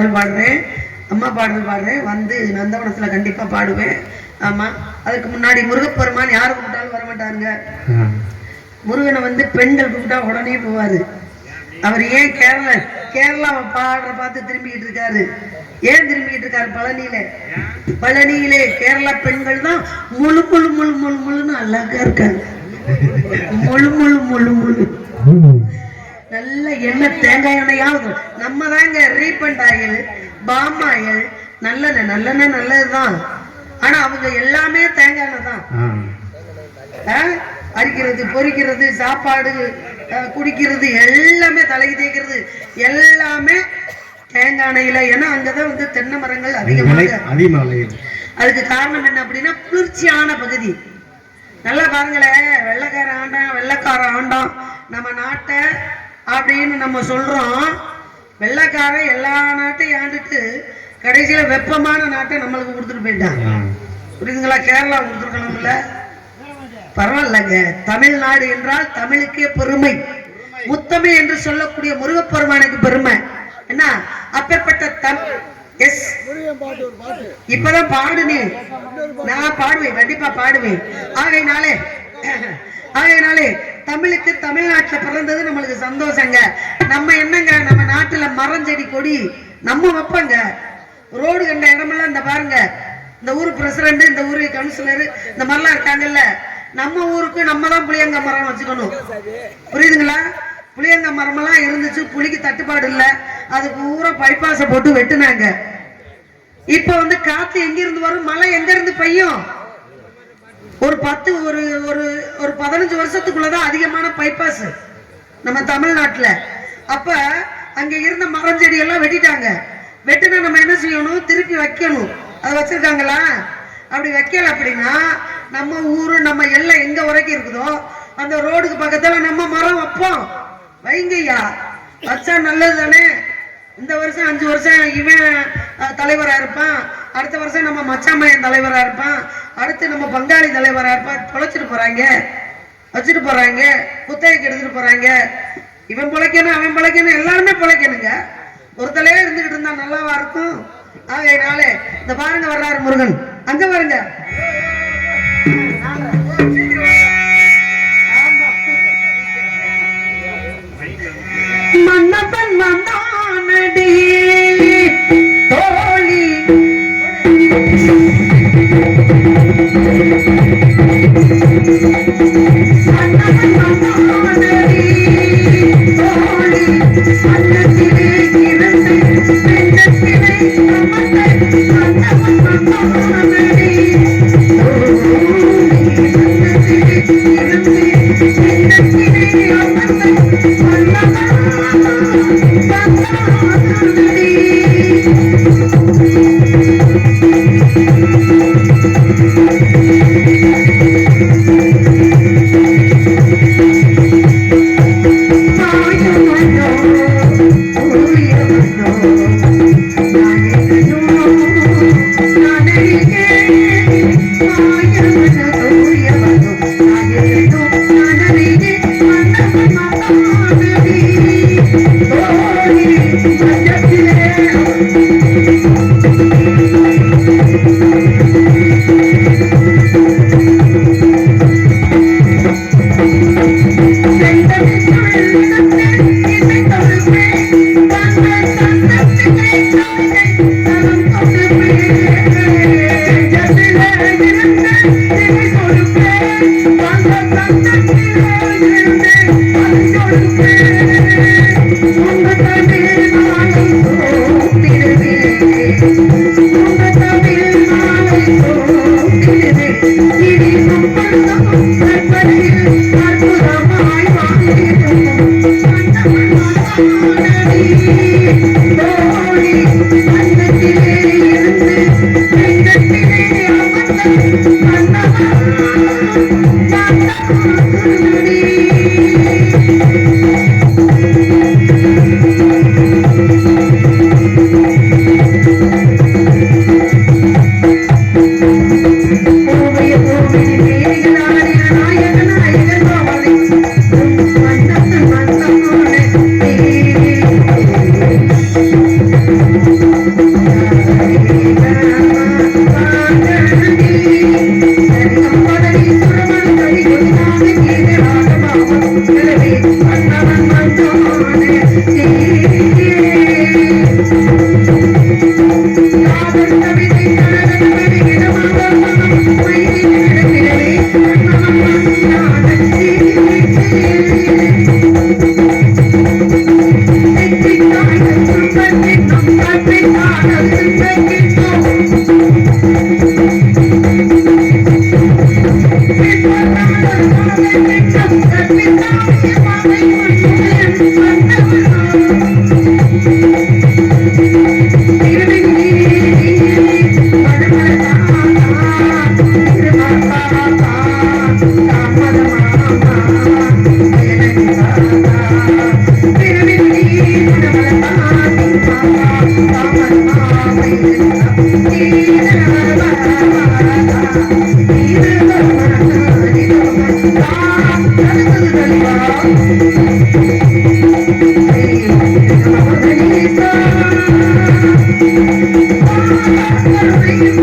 பாடல் பாடுறேன், அம்மா பாடல் பாடுறேன், வந்து நந்தவனத்துல கண்டிப்பா பாடுவேன். ஆமா, அதுக்கு முன்னாடி முருகப்பெருமான் யாரு கூப்பிட்டாலும் வரமாட்டாருங்க. முருகனை வந்து பெண்கள் கூப்பிட்டா உடனே போவாரு. அவர் ஏன் கேரளாவை பாடுற பார்த்து திரும்பிக்கிட்டு இருக்காரு? ஏன் திரும்பிக்கிட்டு இருக்காரு? பழனியிலே கேரளா பெண்கள் தான் முழு முழு முழு முழு முழுன்னு அழகா இருக்காங்க. முழு முழு முழு முழு நல்ல எண்ணெய் தேங்காய் எண்ணெயாவது நம்ம தாங்க ரீபண்ட் ஆயில், பாம் ஆயில், நல்லெண்ணெய். நல்லெண்ணெய் நல்லதுதான், ஆனா அவங்க எல்லாமே தேங்காய் எண்ணெய் தான். அரிக்கிறது, பொரிக்கிறது, சாப்பாடு குடிக்கிறது, எல்லாமே தலைக்கு தேய்க்கிறது எல்லாமே தேங்காய் எண்ணெயில. ஏன்னா அங்கதான் வந்து தென்னை மரங்கள் அதிகமாக. அதுக்கு காரணம் என்ன அப்படின்னா குளிர்ச்சியான பகுதி. நல்லா பாருங்களேன், வெள்ளைக்கார ஆண்டான் நம்ம நாட்டை அப்படின்னு நம்ம சொல்றோம். வெள்ளைக்காரன் எல்லா நாட்டையும் ஆண்டுட்டு கடைசியில வெப்பமான நாட்டை நம்மளுக்கு கொடுத்துட்டு போயிட்டான். புரியுதுங்களா? கேரளா கொடுத்துருக்கணும்ல, பரவாயில்லங்க. தமிழ்நாடு என்றால் தமிழுக்கே பெருமை. முத்தமிழ் என்று சொல்லக்கூடிய முருகப்பெருமானுக்கு பெருமை. என்ன அப்பேற்பட்ட தமிழ். எஸ், இப்பதான் பாடுனேன், நான் பாடுவேன், கண்டிப்பா பாடுவேன். ஆகையினாலே தமிழுக்கு தமிழ்நாட்டுல பிறந்தது நம்மளுக்கு சந்தோஷங்க. நம்ம என்னங்க, நம்ம நாட்டுல மரம் செடி கொடி நம்ம வைப்பங்க. ரோடு கண்ட இடமெல்லாம் இந்த பாருங்க, இந்த ஊர் பிரசிடண்ட், இந்த ஊரு கவுன்சிலர், இந்த மாதிரிலாம் இருக்காங்கல்ல. நம்ம ஊருக்கு நம்ம தான் புளியங்க மரம் வச்சுக்கணும். புரியுதுங்களா? புளியங்க மரம் எல்லாம் இருந்துச்சு, புளிக்கு தட்டுப்பாடு இல்லை, அதுக்கு ஊரா பைபாஸ போட்டு வெட்டுனாங்க. இப்ப வந்து காத்து எங்க இருந்து வரும், மழை எங்க இருந்து பெய்யும்? ஒரு 15 வருஷத்துக்குள்ளதான் அதிகமான பைபாஸ் நம்ம தமிழ்நாட்டுல. அப்ப அங்க இருந்த மரம் செடி எல்லாம் வெட்டிட்டாங்க. வெட்டுனா நம்ம என்ன செய்யணும்? திருப்பி வைக்கணும். அதை வச்சிருக்காங்களா? அப்படி வைக்கல அப்படின்னா நம்ம ஊரு நம்ம எல்லாம் எங்க வரைக்கும் இருக்குதோ அந்த ரோடுக்கு பக்கத்துல நம்ம மரம் வைப்போம். வைங்கய்யா, வச்சா நல்லது தானே. இந்த வருஷம் 5 வருஷம் இவன் தலைவரா இருப்பான், அடுத்த வருஷம் நம்ம மச்சாமையன் தலைவரா இருப்பான், அடுத்து நம்ம பங்காளி தலைவரா இருப்பான். தொலைச்சிட்டு போறாங்க, வச்சுட்டு போறாங்க, குத்தகைக்கு எடுத்துட்டு போறாங்க. இவன் பிழைக்கணும், அவன் பிழைக்கணும், எல்லாருமே பிழைக்கணுங்க. ஒருத்தலையே இருந்துகிட்டு இருந்தா நல்லாவா இருக்கும்? ஆகையினாலே இந்த பாருங்க வர்றாரு முருகன், அங்க பாருங்க. மன்னப்பன் வந்தானடி தோழி, மன்னப்பன் வந்தானடி தோழி, அன்னத்திலே இருந்து பெண்ணத்திலே நமத்தை மன்னப்பன் வந்தானடி தோழி.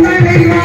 தலைவா